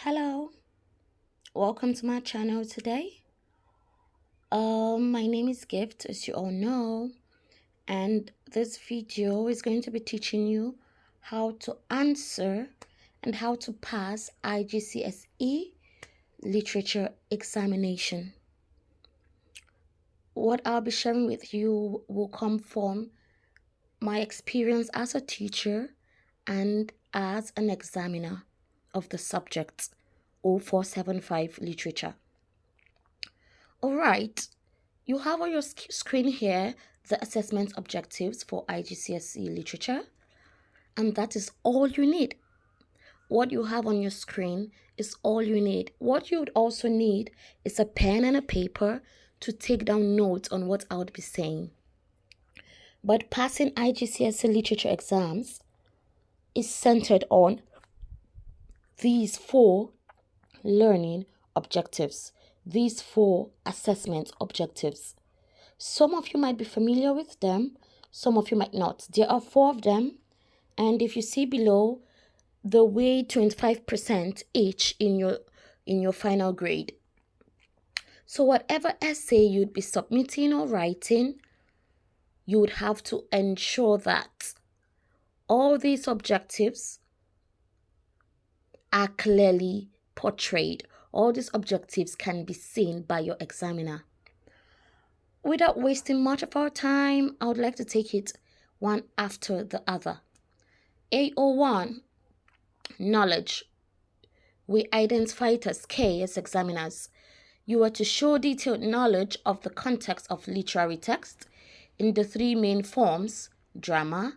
Hello, welcome to my channel today. My name is Gift, as you all know, and this video is going to be teaching you how to answer and how to pass IGCSE Literature Examination. What I'll be sharing with you will come from my experience as a teacher and as an examiner of the subject 0475 Literature. Alright, you have on your screen here the assessment objectives for IGCSE Literature, and that is all you need. What you have on your screen is all you need. What you would also need is a pen and a paper to take down notes on what I would be saying. But passing IGCSE Literature exams is centered on these 4 learning objectives, these 4 assessment objectives. Some of you might be familiar with them, some of you might not. There are 4 of them, and if you see below, they weigh 25% each in your final grade. So whatever essay you'd be submitting or writing, you would have to ensure that all these objectives are clearly portrayed. All these objectives can be seen by your examiner. Without wasting much of our time, I would like to take it one after the other. A01, knowledge. We identify it as K as examiners. You are to show detailed knowledge of the context of literary text in the 3 main forms: drama,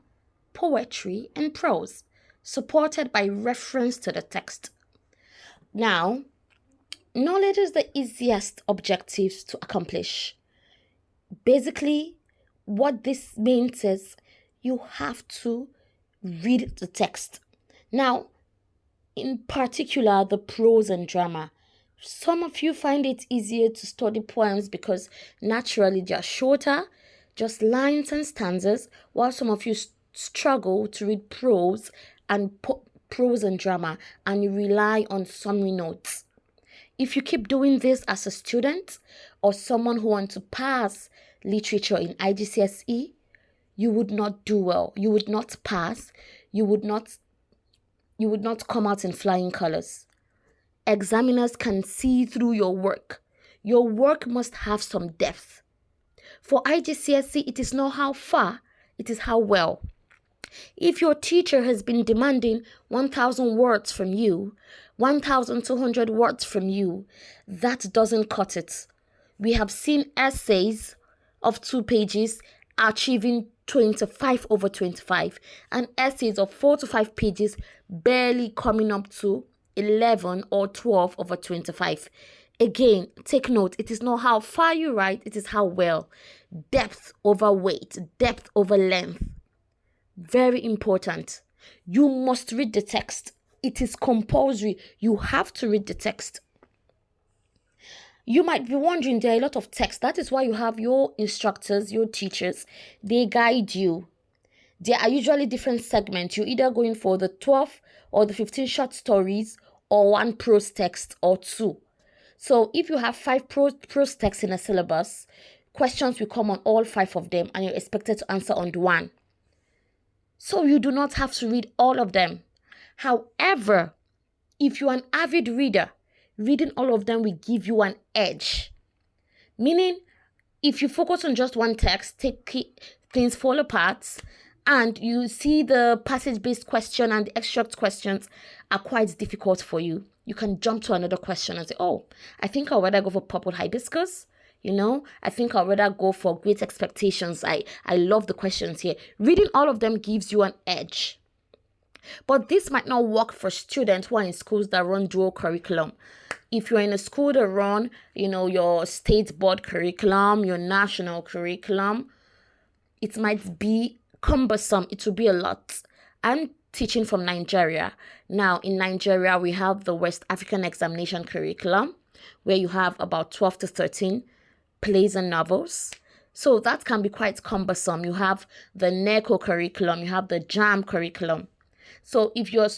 poetry, and prose, supported by reference to the text. Now, knowledge is the easiest objective to accomplish. Basically, what this means is you have to read the text. Now, in particular, the prose and drama. Some of you find it easier to study poems because naturally they are shorter, just lines and stanzas, while some of you struggle to read prose and drama, and you rely on summary notes. If you keep doing this as a student or someone who wants to pass literature in IGCSE, you would not do well. You would not pass. You would not come out in flying colors. Examiners can see through your work. Your work must have some depth. For IGCSE, it is not how far, it is how well. If your teacher has been demanding 1,000 words from you, 1,200 words from you, that doesn't cut it. We have seen essays of 2 pages achieving 25 over 25, and essays of 4 to 5 pages barely coming up to 11 or 12 over 25. Again, take note, it is not how far you write, it is how well. Depth over weight, depth over length. Very important. You must read the text. It is compulsory. You have to read the text. You might be wondering, there are a lot of text. That is why you have your instructors, your teachers. They guide you. There are usually different segments. You're either going for the 12 or the 15 short stories or 1 prose text or 2. So if you have 5 prose texts in a syllabus, questions will come on all 5 of them and you're expected to answer on 1. So you do not have to read all of them. However, if you're an avid reader, reading all of them will give you an edge. Meaning, if you focus on just one text, things fall apart, and you see the passage-based question and the extract questions are quite difficult for you. You can jump to another question and say, oh, I think I'd rather go for purple hibiscus. I think I'd rather go for great expectations. I love the questions here. Reading all of them gives you an edge. But this might not work for students who are in schools that run dual curriculum. If you're in a school that run, your state board curriculum, your national curriculum, it might be cumbersome. It will be a lot. I'm teaching from Nigeria. Now, in Nigeria, we have the West African Examination Curriculum, where you have about 12 to 13 plays and novels. So that can be quite cumbersome. You have the NECO curriculum, you have the JAM curriculum. So if your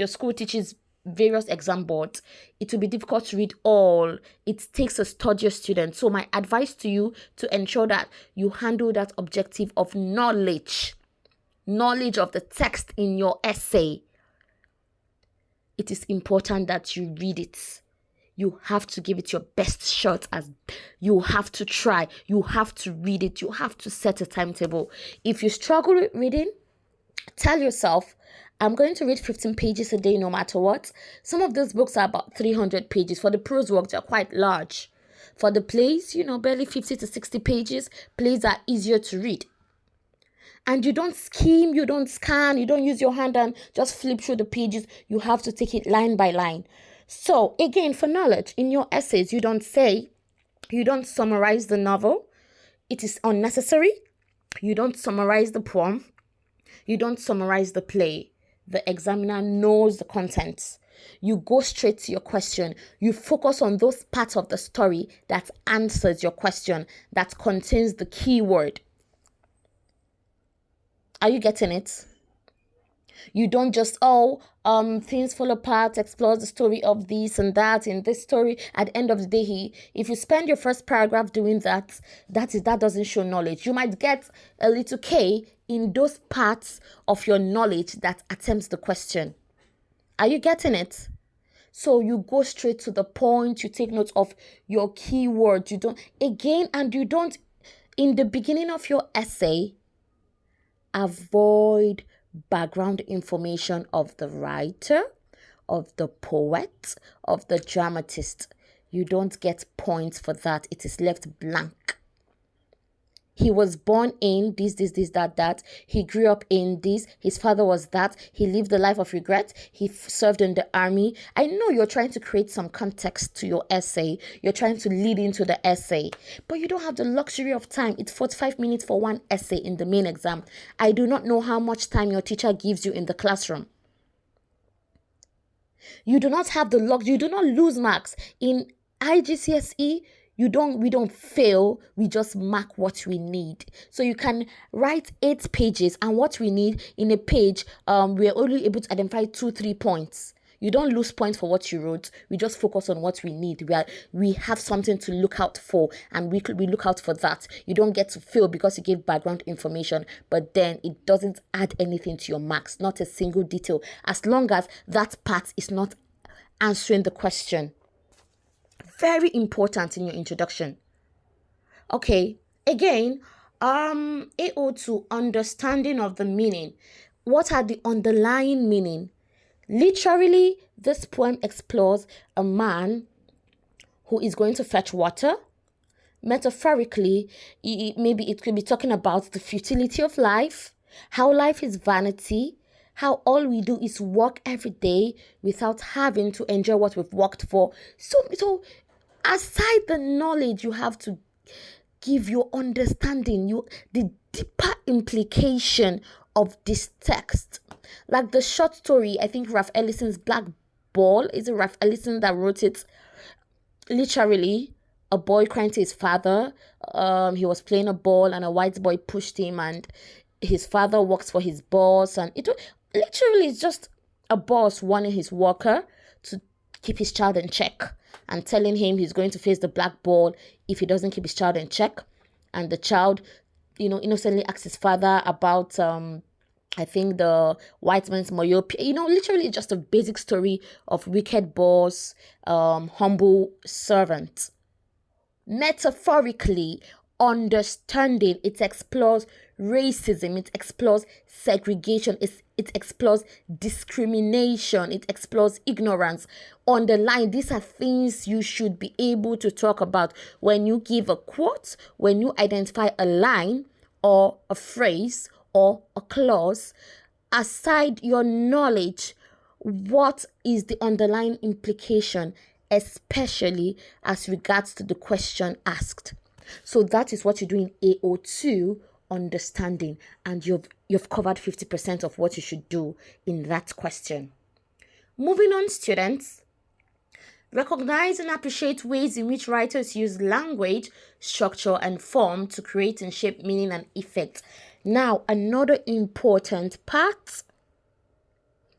school teaches various exam boards, it will be difficult to read all. It takes a studious student. So my advice to you, to ensure that you handle that objective of knowledge of the text in your essay, it is important that you read it. You have to give it your best shot. As you have to try, you have to read it, you have to set a timetable. If you struggle with reading, tell yourself, I'm going to read 15 pages a day no matter what. Some of those books are about 300 pages. For the prose works, they're quite large. For the plays, barely 50 to 60 pages. Plays are easier to read. And you don't skim, you don't scan, you don't use your hand and just flip through the pages. You have to take it line by line. So again, for knowledge, in your essays, you don't summarize the novel. It is unnecessary. You don't summarize the poem. You don't summarize the play. The examiner knows the contents. You go straight to your question. You focus on those parts of the story that answers your question, that contains the keyword. Are you getting it? You don't just, things fall apart, explores the story of this and that in this story. At the end of the day, if you spend your first paragraph doing that doesn't show knowledge. You might get a little K in those parts of your knowledge that attempts the question. Are you getting it? So you go straight to the point. You take note of your keyword. You don't, in the beginning of your essay, avoid background information of the writer, of the poet, of the dramatist. You don't get points for that. It is left blank. He was born in this, that. He grew up in this. His father was that. He lived a life of regret. He served in the army. I know you're trying to create some context to your essay. You're trying to lead into the essay. But you don't have the luxury of time. It's 45 minutes for one essay in the main exam. I do not know how much time your teacher gives you in the classroom. You do not have the luxury. You do not lose marks. In IGCSE, we don't fail, we just mark what we need. So you can write 8 pages, and what we need in a page, we're only able to identify 2-3 points. You don't lose points for what you wrote. We just focus on what we need. We have something to look out for, and we look out for that. You don't get to fail because you gave background information, but then it doesn't add anything to your marks, not a single detail, as long as that part is not answering the question. Very important in your introduction. Okay, again, AO2, understanding of the meaning. What are the underlying meaning? Literally, this poem explores a man who is going to fetch water. Metaphorically, maybe it could be talking about the futility of life, how life is vanity, how all we do is work every day without having to enjoy what we've worked for. So aside the knowledge, you have to give your understanding, the deeper implication of this text. Like the short story, I think Ralph Ellison's Black Ball, is it Ralph Ellison that wrote it? Literally, a boy crying to his father. He was playing a ball and a white boy pushed him, and his father works for his boss, and it literally is just a boss warning his worker to keep his child in check and telling him he's going to face the black ball if he doesn't keep his child in check. And the child, innocently asks his father about, I think, the white man's myopia. Literally just a basic story of wicked boss, humble servant. Metaphorically, understanding, it explores racism, it explores segregation, it explores discrimination, it explores ignorance. Underline, these are things you should be able to talk about when you give a quote, when you identify a line or a phrase or a clause. Aside your knowledge, what is the underlying implication, especially as regards to the question asked? So that is what you do in AO2, understanding, and you've covered 50% of what you should do in that question. Moving on, students, recognize and appreciate ways in which writers use language, structure, and form to create and shape meaning and effect. Now, another important part.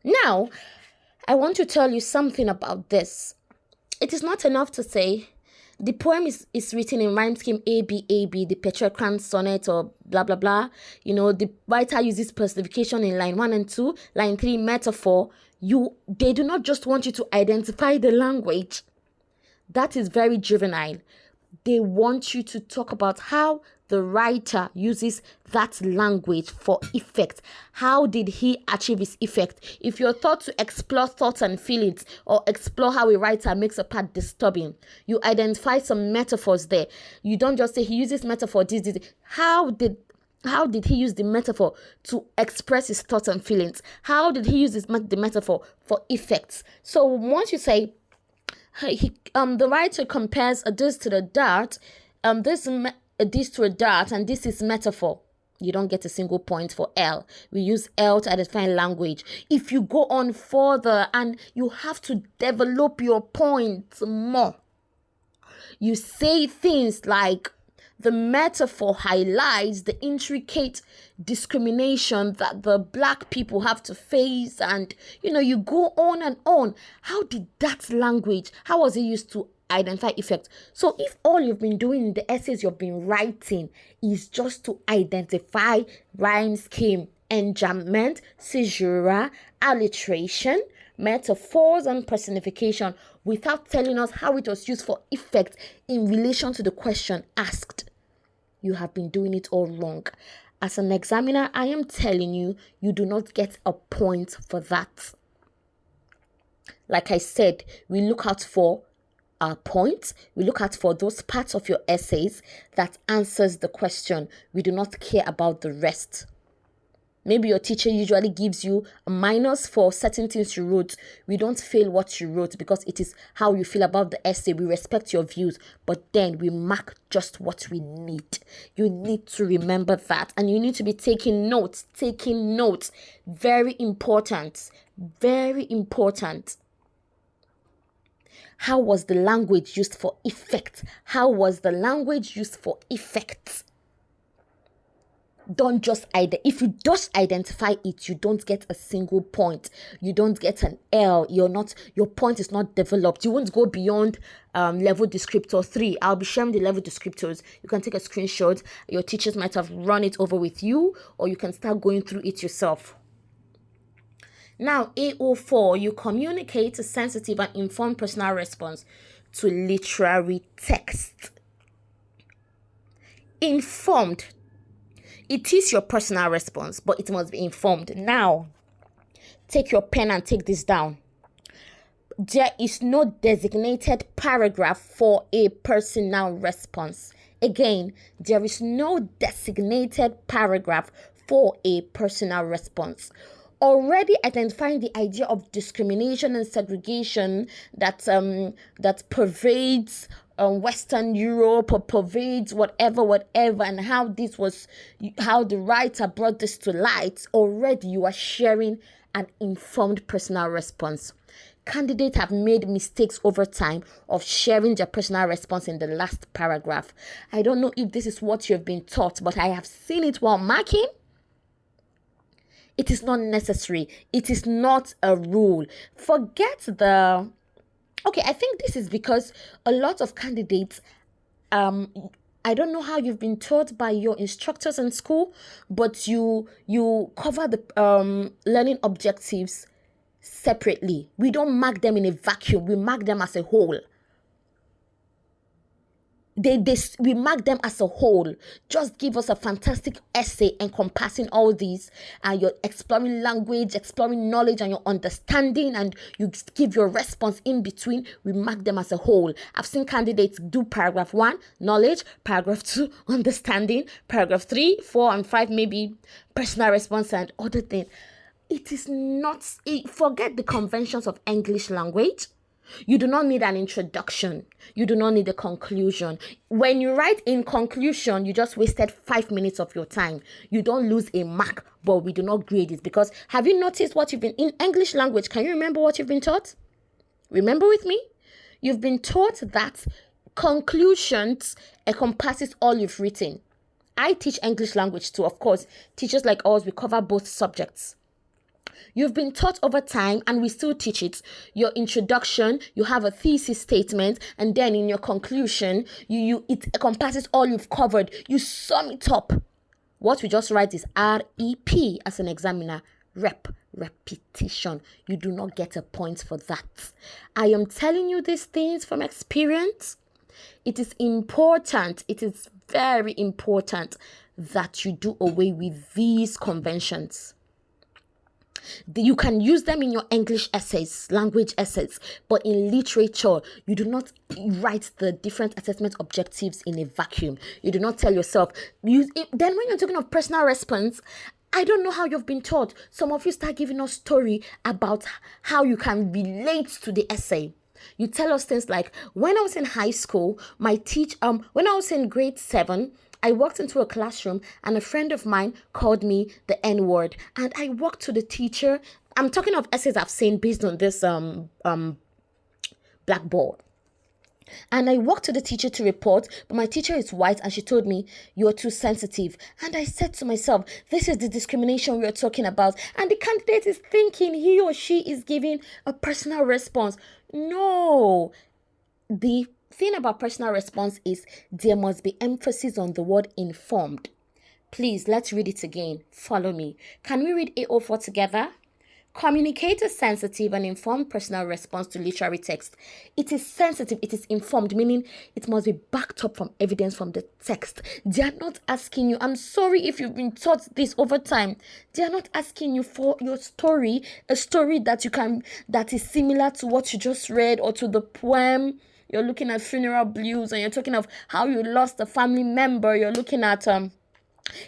Now, I want to tell you something about this. It is not enough to say the poem is written in rhyme scheme A, B, the Petrarchan sonnet or blah, blah, blah. The writer uses personification in line 1 and 2, line 3, metaphor. They do not just want you to identify the language. That is very juvenile. They want you to talk about how the writer uses that language for effect. How did he achieve his effect? If you're taught to explore thoughts and feelings or explore how a writer makes a part disturbing, you identify some metaphors there. You don't just say he uses metaphor, this. How did he use the metaphor to express his thoughts and feelings? How did he use the metaphor for effects? So once you say, the writer compares a this to the dart, this to a dart, and this is metaphor. You don't get a single point for L. We use L to identify language. If you go on further and you have to develop your points more, you say things like, the metaphor highlights the intricate discrimination that the black people have to face, and you go on and on. How did that language, how was it used to identify effect? So if all you've been doing in the essays you've been writing is just to identify rhyme scheme, enjambment, caesura, alliteration, metaphors, and personification without telling us how it was used for effect in relation to the question asked, you have been doing it all wrong. As an examiner, I am telling you, you do not get a point for that. Like I said, we look out for our points. We look out for those parts of your essays that answers the question. We do not care about the rest. Maybe your teacher usually gives you a minus for certain things you wrote. We don't fail what you wrote because it is how you feel about the essay. We respect your views, but then we mark just what we need. You need to remember that, and you need to be taking notes. Very important. Very important. How was the language used for effect? How was the language used for effect? Don't just if you just identify it, you don't get a single point. You don't get an L. Your point is not developed. You won't go beyond level descriptor 3. I'll be sharing the level descriptors. You can take a screenshot. Your teachers might have run it over with you, or you can start going through it yourself. Now, A04, you communicate a sensitive and informed personal response to literary text. Informed. It is your personal response, but it must be informed. Now, take your pen and take this down. There is no designated paragraph for a personal response. Again, there is no designated paragraph for a personal response. Already identifying the idea of discrimination and segregation that pervades Western Europe or pervades whatever, and how the writer brought this to light. Already you are sharing an informed personal response. Candidates have made mistakes over time of sharing their personal response in the last paragraph. I don't know if this is what you've been taught, but I have seen it while marking. It is not necessary. It is not a rule. I think this is because a lot of candidates, I don't know how you've been taught by your instructors in school, but you cover the learning objectives separately. We don't mark them in a vacuum. We mark them as a whole. We mark them as a whole. Just give us a fantastic essay encompassing all these, and you're exploring language, exploring knowledge, and your understanding, and you give your response in between. We mark them as a whole. I've seen candidates do paragraph 1, knowledge, paragraph 2, understanding, paragraph 3, 4, and 5, maybe personal response and other things. It is not, forget the conventions of English language. You do not need an introduction. You do not need a conclusion. When you write in conclusion, you just wasted 5 minutes of your time. You don't lose a mark, but we do not grade it. Because have you noticed what you've been in English language? Can you remember what you've been taught? Remember with me? You've been taught that conclusions encompasses all you've written. I teach English language too, of course. Teachers like us, we cover both subjects. You've been taught over time, and we still teach it. Your introduction, you have a thesis statement, and then in your conclusion, it encompasses all you've covered. You sum it up. What we just write is REP as an examiner. Repetition. You do not get a point for that. I am telling you these things from experience. It is important. It is very important that you do away with these conventions. You can use them in your English essays, language essays, but in literature, you do not write the different assessment objectives in a vacuum. You do not tell yourself. Then when you're talking of personal response, I don't know how you've been taught. Some of you start giving us story about how you can relate to the essay. You tell us things like, when I was in high school, when I was in grade 7, I walked into a classroom and a friend of mine called me the N-word. And I walked to the teacher. I'm talking of essays I've seen based on this blackboard. And I walked to the teacher to report, but my teacher is white and she told me, "You're too sensitive." And I said to myself, this is the discrimination we're talking about. And the candidate is thinking he or she is giving a personal response. No. The thing about personal response is there must be emphasis on the word informed. Please, let's read it again. Follow me. Can we read A04 together? Communicate a sensitive and informed personal response to literary text. It is sensitive, it is informed, meaning it must be backed up from evidence from the text. They are not asking you, I'm sorry if you've been taught this over time. They are not asking you for your story, a story that is similar to what you just read or to the poem. You're looking at funeral blues and you're talking of how you lost a family member. You're looking at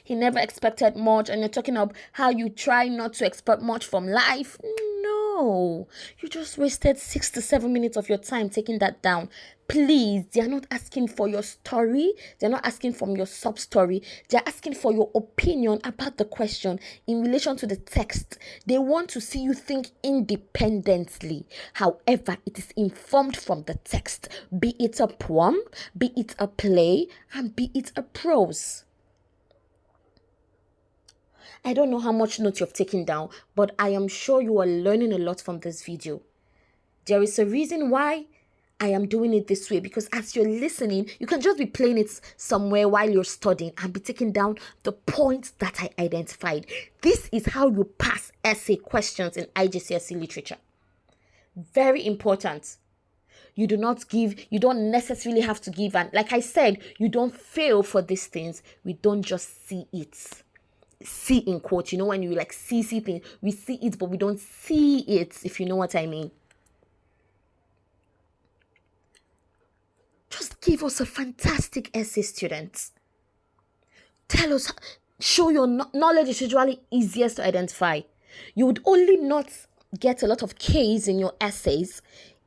he never expected much, and you're talking about how you try not to expect much from life. No, you just wasted 6 to 7 minutes of your time taking that down. Please, they are not asking for your story. They're not asking from your sub-story. They're asking for your opinion about the question in relation to the text. They want to see you think independently. However, it is informed from the text, be it a poem, be it a play, and be it a prose. I don't know how much notes you've taken down, but I am sure you are learning a lot from this video. There is a reason why I am doing it this way, because as you're listening, you can just be playing it somewhere while you're studying and be taking down the points that I identified. This is how you pass essay questions in IGCSE literature. Very important. You don't necessarily have to give, and like I said, you don't fail for these things. We don't just see it. See in quotes, when you like see things, we see it, but we don't see it, if you know what I mean. Just give us a fantastic essay, students. Tell us, show your knowledge is usually easiest to identify. You would only not get a lot of K's in your essays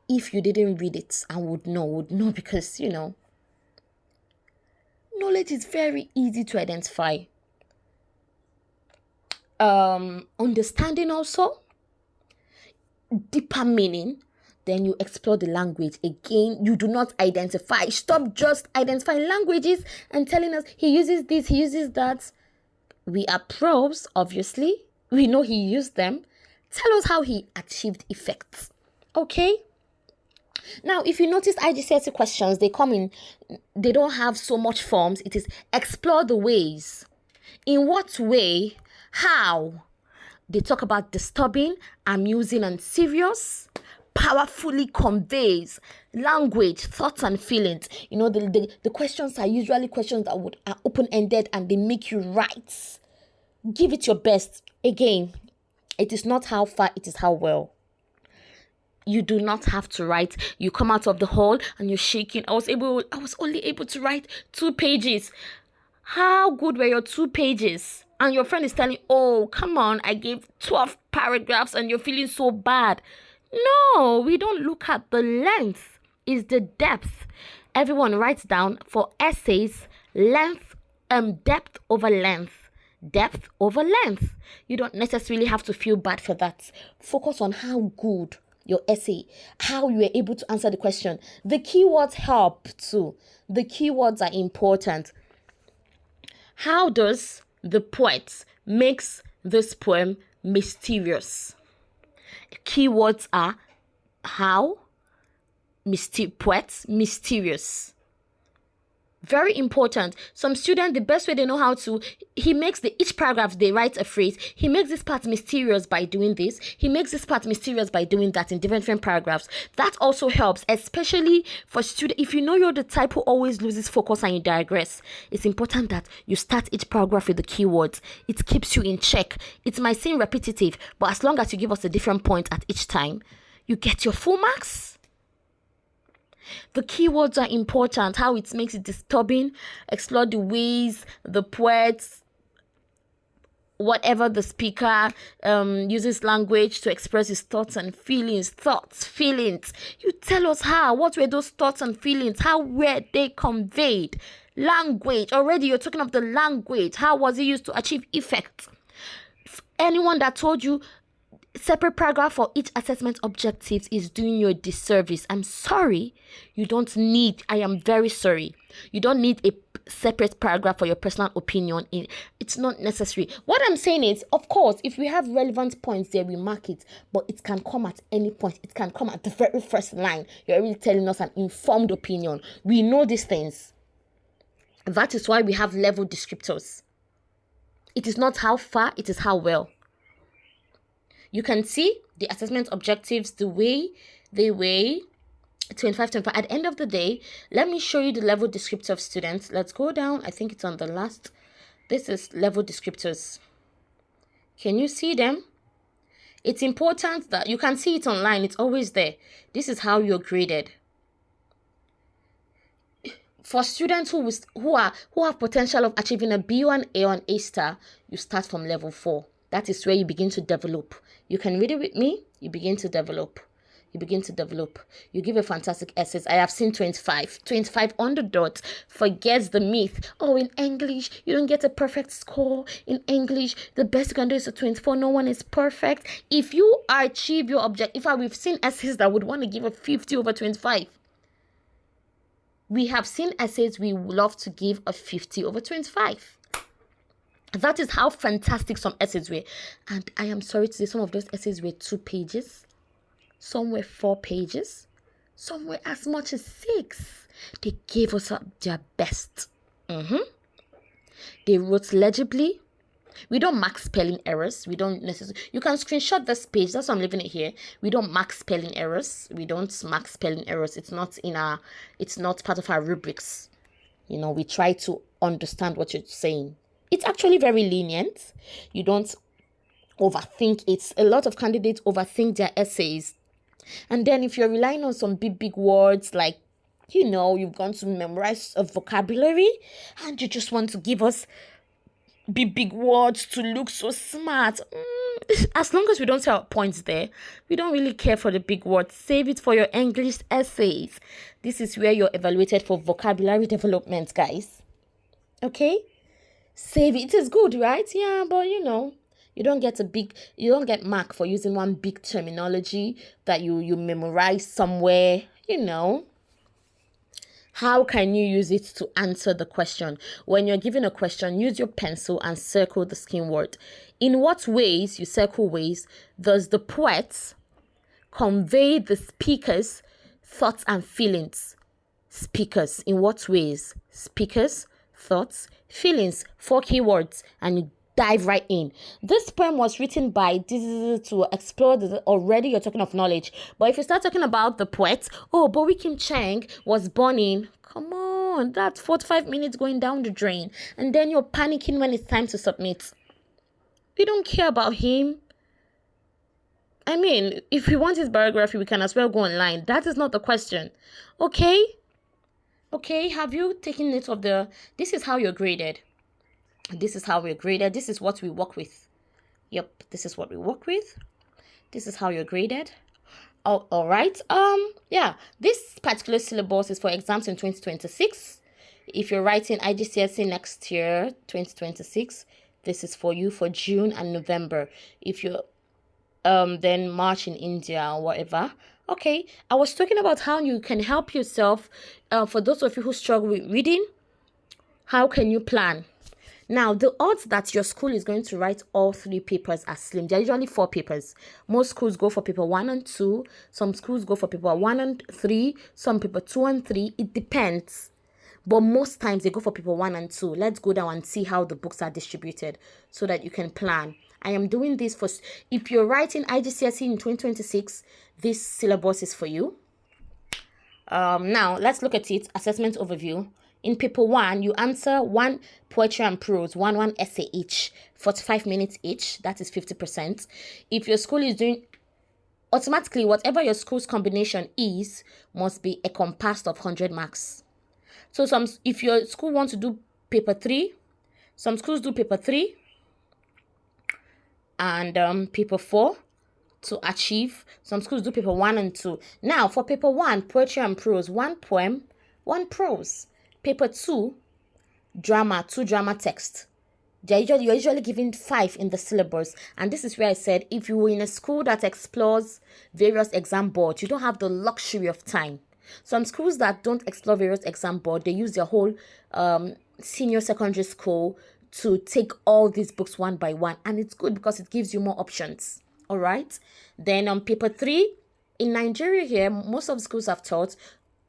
if you didn't read it and would know because, knowledge is very easy to identify. Understanding also, deeper meaning, then you explore the language. Again, you do not identify. Stop just identifying languages and telling us he uses this, he uses that. We are pros, obviously. We know he used them. Tell us how he achieved effects. Okay? Now, if you notice IGCSE questions, they don't have so much forms. It is explore the ways. In what way? How? They talk about disturbing, amusing, and serious. Powerfully conveys language, thoughts, and feelings. The questions are usually questions that are open-ended and they make you write. Give it your best. Again, it is not how far, it is how well. You do not have to write. You come out of the hall and you're shaking. I was only able to write 2 pages. How good were your 2 pages? And your friend is telling, oh, come on, I gave 12 paragraphs and you're feeling so bad. No, we don't look at the length. It's the depth. Everyone writes down for essays, length, depth over length. Depth over length. You don't necessarily have to feel bad for that. Focus on how good your essay, how you were able to answer the question. The keywords help too. The keywords are important. How does the poet makes this poem mysterious. Keywords are how, poet, mysterious. Very important. Some students, the best way they know how to, he makes each paragraph, they write a phrase. He makes this part mysterious by doing this. He makes this part mysterious by doing that in different paragraphs. That also helps, especially for students. If you know you're the type who always loses focus and you digress, it's important that you start each paragraph with the keywords. It keeps you in check. It might seem repetitive, but as long as you give us a different point at each time, you get your full marks. The keywords are important, how it makes it disturbing, explore the ways the poets, whatever the speaker uses language to express his thoughts and feelings. You tell us how, what were those thoughts and feelings, how were they conveyed? Language, already you're talking of the language, how was it used to achieve effect? Anyone that told you separate paragraph for each assessment objectives is doing you a disservice. I'm sorry. I am very sorry. You don't need a separate paragraph for your personal opinion. It's not necessary. What I'm saying is, of course, if we have relevant points there, we mark it, but it can come at any point. It can come at the very first line. You're really telling us an informed opinion. We know these things. That is why we have level descriptors. It is not how far, it is how well. You can see the assessment objectives, the way they weigh 25. At the end of the day, let me show you the level descriptor of students. Let's go down. I think it's on the last. This is level descriptors. Can you see them? It's important that you can see it online. It's always there. This is how you're graded. For students who have potential of achieving a B1, A1, A star, you start from level 4. That is where you begin to develop. You can read it with me. You begin to develop. You give a fantastic essays. I have seen 25 on the dot. Forget the myth. Oh, in English, you don't get a perfect score. In English, the best you can do is a 24. No one is perfect. If you achieve your objective, we've seen essays that would want to give a 50 over 25. We have seen essays we love to give a 50 over 25. That is how fantastic some essays were. And I am sorry to say some of those essays were 2 pages. Some were 4 pages. Some were as much as 6. They gave us their best. They wrote legibly. We don't mark spelling errors. We don't necessarily. You can screenshot this page. That's why I'm leaving it here. We don't mark spelling errors. It's not part of our rubrics. We try to understand what you're saying. It's actually very lenient. You don't overthink it. A lot of candidates overthink their essays. And then if you're relying on some big words, like, you've gone to memorize a vocabulary and you just want to give us big words to look so smart. As long as we don't say our points there, we don't really care for the big words. Save it for your English essays. This is where you're evaluated for vocabulary development, guys. Okay? Save it. It is good, right? Yeah, but you don't get mark for using one big terminology that you memorize somewhere, How can you use it to answer the question? When you're given a question, use your pencil and circle the scheme word. In what ways, you circle ways, does the poet convey the speaker's thoughts and feelings? Speakers, in what ways? Speakers, thoughts, feelings, 4 keywords, and you dive right in. This poem was written by to explore already you're talking of knowledge. But if you start talking about the poet, Bowie Kim Chang was born in, come on, that's 45 minutes going down the drain. And then you're panicking when it's time to submit. We don't care about him. I mean, if we want his biography, we can as well go online. That is not the question. Okay, have you taken note of this is how you're graded. This is how we're graded. This is what we work with. Yep, this is what we work with. This is how you're graded. Oh, all right. This particular syllabus is for exams in 2026. If you're writing IGCSE next year, 2026, this is for you for June and November. If you're then March in India or whatever. Okay, I was talking about how you can help yourself. For those of you who struggle with reading, how can you plan? Now, the odds that your school is going to write all 3 papers are slim. There are usually 4 papers. Most schools go for paper 1 and 2. Some schools go for paper 1 and 3. Some paper 2 and 3. It depends. But most times they go for paper 1 and 2. Let's go down and see how the books are distributed so that you can plan. I am doing this for, if you're writing IGCSE in 2026, this syllabus is for you. Now, let's look at it. Assessment overview. In paper 1, you answer 1 poetry and prose, 1 essay each, 45 minutes each. That is 50%. If your school is doing, automatically, whatever your school's combination is, must be encompassed of 100 marks. So if your school wants to do paper 3, some schools do paper 3 and paper 4 to achieve. Some schools do paper 1 and 2. Now, for paper 1, poetry and prose, 1 poem, 1 prose. Paper 2, drama, 2 drama text. You're usually given 5 in the syllabus. And this is where I said, if you were in a school that explores various exam boards, you don't have the luxury of time. Some schools that don't explore various exam board, they use their whole senior secondary school to take all these books one by one. And it's good because it gives you more options. All right. Then on paper 3, in Nigeria here, most of the schools I've taught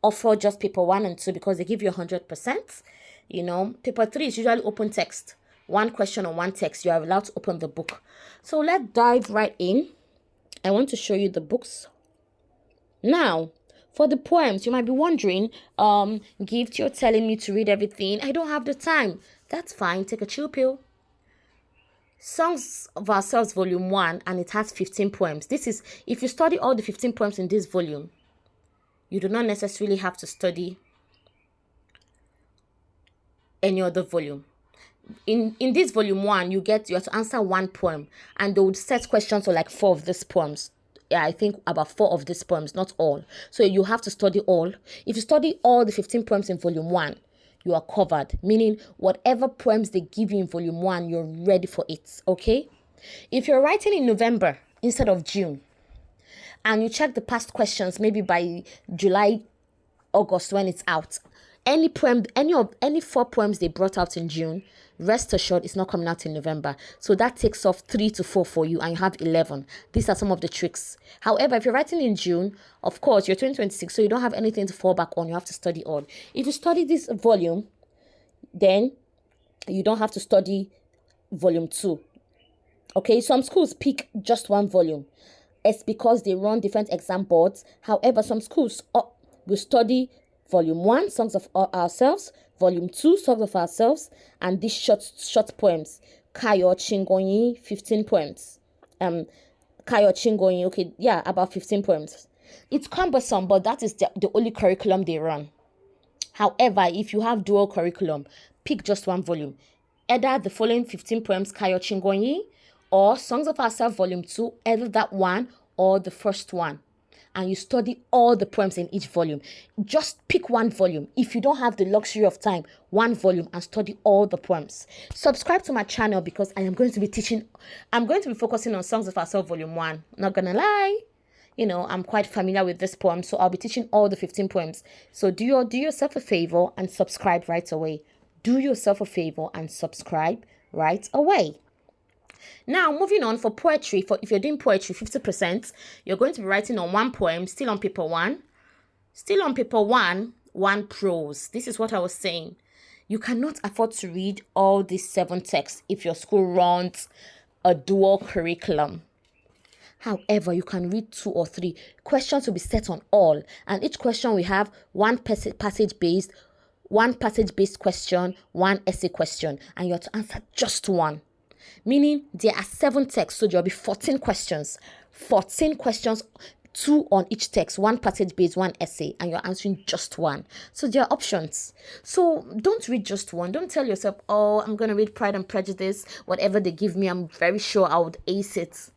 offer just paper 1 and 2 because they give you 100%. You know, paper 3 is usually open text. 1 question or 1 text. You are allowed to open the book. So let's dive right in. I want to show you the books. Now, for the poems, you might be wondering, Gift, you're telling me to read everything. I don't have the time. That's fine. Take a chill pill. Songs of Ourselves, Volume 1, and it has 15 poems. This is, if you study all the 15 poems in this volume, you do not necessarily have to study any other volume. In this volume 1, you have to answer 1 poem, and they would set questions for like 4 of these poems. Yeah, I think about 4 of these poems, not all. So you have to study all. If you study all the 15 poems in volume 1, you are covered. Meaning, whatever poems they give you in volume 1, you're ready for it. Okay? If you're writing in November instead of June, and you check the past questions, maybe by July, August when it's out, any 4 poems they brought out in June, rest assured it's not coming out in November. So that takes off 3 to 4 for you, and you have 11. These are some of the tricks. However, if you're writing in June, of course, you're 2026, so you don't have anything to fall back on. You have to study all. If you study this volume, then you don't have to study volume 2. Okay, some schools pick just 1 volume. It's because they run different exam boards. However, some schools will study Volume 1, Songs of Ourselves, Volume 2, Songs of Ourselves, and these short poems. Kayo Chingonyi, 15 poems. Kayo Chingonyi, okay, yeah, about 15 poems. It's cumbersome, but that is the only curriculum they run. However, if you have dual curriculum, pick just 1 volume. Either the following 15 poems, Kayo Chingonyi, or Songs of Ourselves, Volume 2, either that one or the first one. And you study all the poems in each volume. Just pick 1 volume. If you don't have the luxury of time, 1 volume and study all the poems. Subscribe to my channel because I am going to be focusing on Songs of Ourselves Volume 1. Not gonna lie. You know, I'm quite familiar with this poem, so I'll be teaching all the 15 poems. So do yourself a favor and subscribe right away. Do yourself a favor and subscribe right away. Now, moving on for poetry, if you're doing poetry, 50%, you're going to be writing on 1 poem, still on paper 1. Still on paper 1, 1 prose. This is what I was saying. You cannot afford to read all these 7 texts if your school runs a dual curriculum. However, you can read 2 or 3. Questions will be set on all. And each question we have 1 passage-based, 1 passage-based question, 1 essay question. And you have to answer just 1. Meaning there are 7 texts, so there will be 14 questions. 14 questions, 2 on each text, 1 passage based, 1 essay, and you're answering just 1. So there are options. So don't read just 1. Don't tell yourself, oh, I'm going to read Pride and Prejudice. Whatever they give me, I'm very sure I would ace it.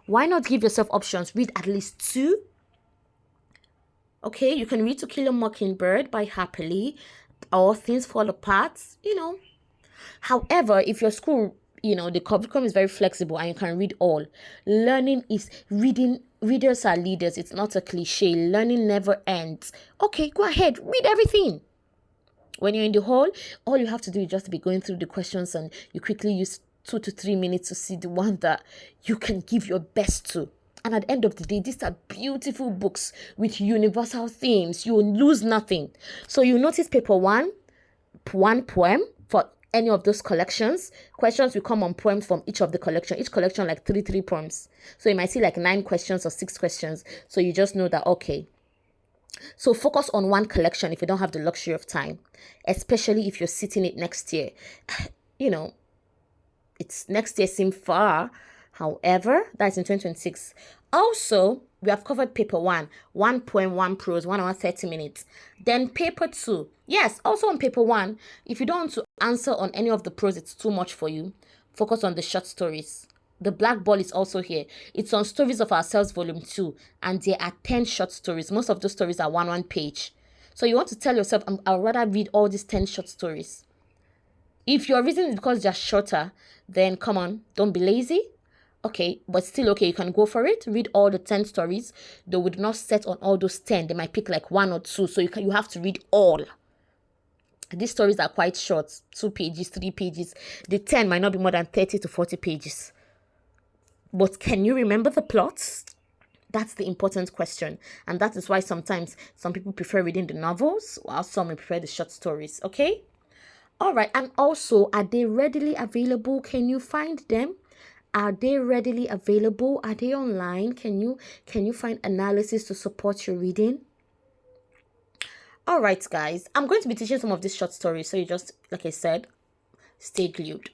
Why not give yourself options? Read at least 2. Okay, you can read To Kill a Mockingbird by Happily, or Things Fall Apart, you know. However, if your school, the curriculum is very flexible and you can read all. Learning is reading. Readers are leaders. It's not a cliche. Learning never ends. Okay, go ahead. Read everything. When you're in the hall, all you have to do is just be going through the questions, and you quickly use 2 to 3 minutes to see the one that you can give your best to. And at the end of the day, these are beautiful books with universal themes. You will lose nothing. So you notice paper one poem for any of those collections. Questions will come on poems from each of the collection. Each collection like three poems. So you might see like 9 questions or 6 questions. So you just know that, okay. So focus on one collection if you don't have the luxury of time, especially if you're sitting it next year. You know, it's next year seems far. However, that's in 2026. Also, we have covered paper one poem, 1 prose, 1 hour, 30 minutes. Then paper 2. Yes, also on paper 1, if you don't want to answer on any of the prose, it's too much for you. Focus on the short stories. The black ball is also here. It's on Stories of Ourselves, Volume 2. And there are 10 short stories. Most of those stories are one page. So you want to tell yourself, I'd rather read all these 10 short stories. If your reason is because they're shorter, then come on, don't be lazy. Okay, but still okay, you can go for it. Read all the 10 stories. They would not set on all those 10. They might pick like 1 or 2. So you have to read all. These stories are quite short. 2 pages, 3 pages. The 10 might not be more than 30 to 40 pages. But can you remember the plots? That's the important question. And that is why sometimes some people prefer reading the novels, while some may prefer the short stories. Okay? All right. And also, are they readily available? Can you find them? Are they readily available? Are they online? Can you find analysis to support your reading? All right, guys. I'm going to be teaching some of these short stories. So you just, like I said, stay glued.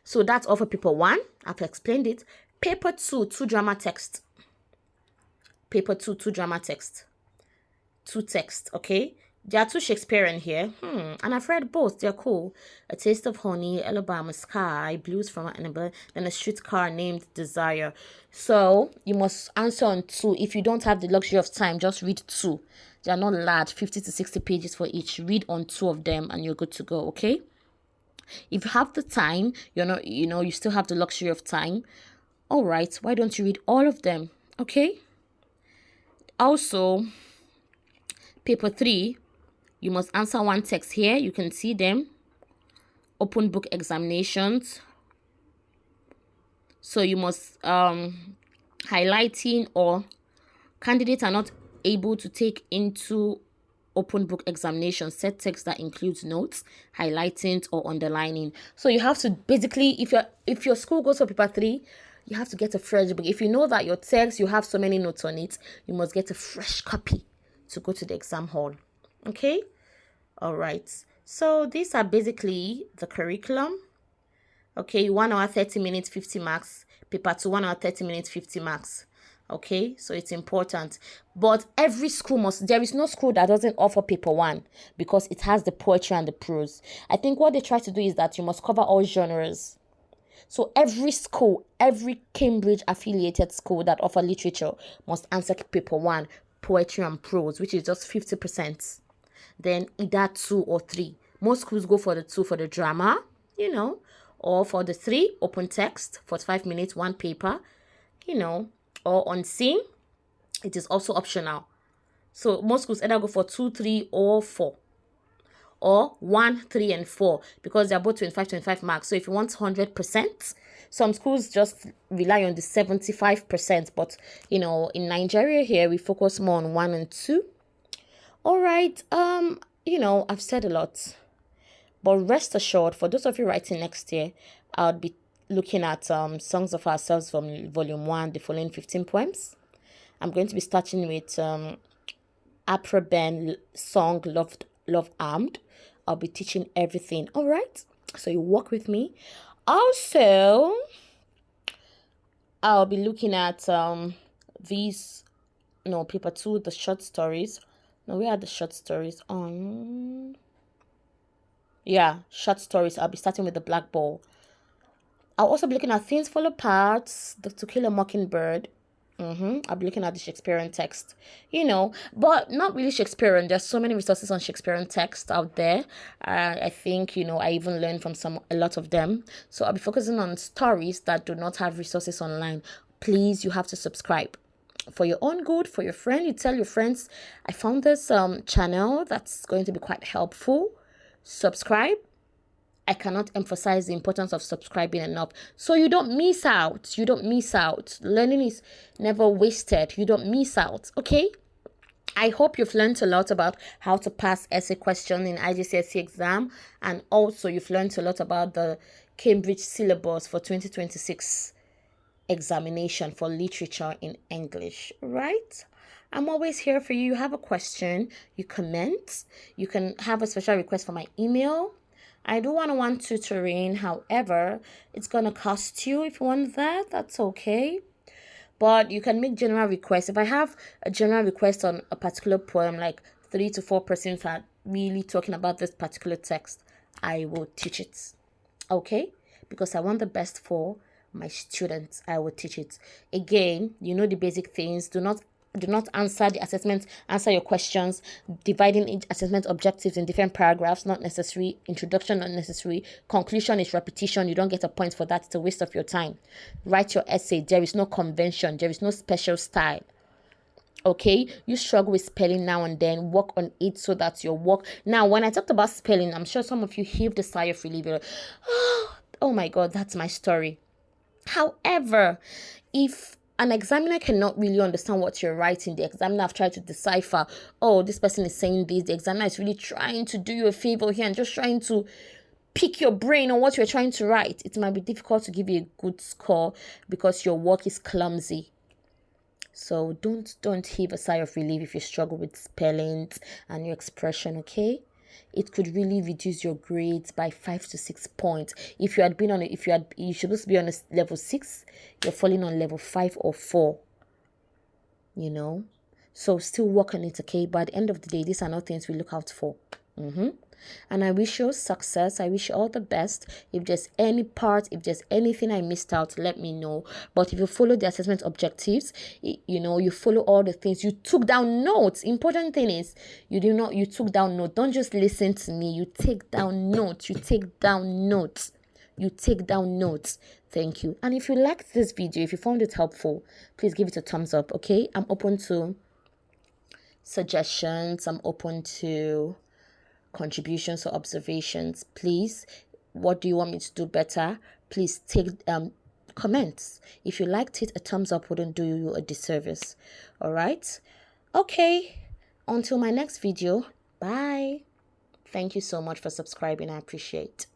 So that's all for paper 1. I've explained it. Paper 2, 2 drama text. Paper 2, 2 drama text. 2 text, okay? There are 2 Shakespearean here. And I've read both. They're cool. A Taste of Honey, Alabama Sky, Blues from Annabelle, then A Streetcar Named Desire. So you must answer on 2. If you don't have the luxury of time, just read 2. They are not large, 50 to 60 pages for each. Read on 2 of them and you're good to go, okay? If you have the time, you still have the luxury of time. All right, why don't you read all of them, okay? Also, paper 3, you must answer 1 text here. You can see them. Open book examinations. So you must highlighting, or candidates are not able to take into open book examination set text that includes notes, highlighting, or underlining. So you have to basically, if your school goes for paper 3, you have to get a fresh book. If you know that your text, you have so many notes on it, you must get a fresh copy to go to the exam hall. Okay? All right. So these are basically the curriculum. Okay, 1 hour, 30 minutes, 50 marks. Paper 2, 1 hour, 30 minutes, 50 marks. Okay, so it's important. But every school there is no school that doesn't offer paper 1 because it has the poetry and the prose. I think what they try to do is that you must cover all genres. So every school, every Cambridge affiliated school that offer literature must answer paper 1, poetry and prose, which is just 50%. Then either 2 or 3. Most schools go for the 2 for the drama, or for the 3, open text, 45 minutes, 1 paper, or on scene. It is also optional. So most schools either go for 2, 3, or 4. Or 1, 3, and 4 because they're both 25 marks. So if you want 100%, some schools just rely on the 75%. But, in Nigeria here, we focus more on 1 and 2. All right. I've said a lot. But rest assured, for those of you writing next year, I'll be looking at Songs of Ourselves from Volume 1, the following 15 poems. I'm going to be starting with Apra Ben song Love Armed. I'll be teaching everything. All right. So you walk with me. Also, I'll be looking at paper 2, the short stories. No, where are the short stories? Short stories. I'll be starting with the black ball. I'll also be looking at Things Fall Apart, To Kill a Mockingbird. I'll be looking at the Shakespearean text, but not really Shakespearean. There's so many resources on Shakespearean text out there. I think, I even learned from a lot of them. So I'll be focusing on stories that do not have resources online. Please, you have to subscribe. For your own good, for your friend, you tell your friends, I found this channel that's going to be quite helpful. subscribe. I cannot emphasize the importance of subscribing enough, so you don't miss out. You don't miss out. Learning is never wasted. You don't miss out. Okay? I hope you've learned a lot about how to pass essay question in IGCSE exam, and also you've learned a lot about the Cambridge syllabus for 2026 examination for literature in English, right? I'm always here for you. You have a question, you comment. You can have a special request for my email. I do one-on-one tutoring. However, it's going to cost you. If you want that, that's okay. But you can make general requests. If I have a general request on a particular poem, like 3 to 4 persons are really talking about this particular text, I will teach it. Okay? Because I want the best for my students. I will teach it. Again, you know the basic things. Do not answer the assessment, answer your questions, dividing each assessment objectives in different paragraphs, not necessary. Introduction, not necessary. Conclusion is repetition. You don't get a point for that. It's a waste of your time. Write your essay. There is no convention. There is no special style. Okay, you struggle with spelling now and then, work on it so that your work. Now, when I talked about spelling, I'm sure some of you heaved a sigh of relief. You're like, oh my God, that's my story. However, if an examiner cannot really understand what you're writing, the examiner have tried to decipher, oh, this person is saying this, the examiner is really trying to do you a favor here and just trying to pick your brain on what you're trying to write, it might be difficult to give you a good score because your work is clumsy. So don't heave a sigh of relief if you struggle with spellings and your expression, okay? It could really reduce your grades by 5 to 6 points. If you had been on it, you're supposed to be on a level 6, you're falling on level 5 or 4. You know? So still work on it, okay? But at the end of the day, these are not things we look out for. And I wish you success. I wish you all the best. If there's any part, if there's anything I missed out, let me know. But if you follow the assessment objectives, you follow all the things, you took down notes. Important thing is you took down notes. Don't just listen to me. You take down notes. You take down notes. You take down notes. Thank you. And if you liked this video, if you found it helpful, please give it a thumbs up, okay? I'm open to suggestions. I'm open to contributions or observations. Please, what do you want me to do better? Please take comments. If you liked it, a thumbs up wouldn't do you a disservice. All right? Okay. Until my next video. Bye. Thank you so much for subscribing. I appreciate it.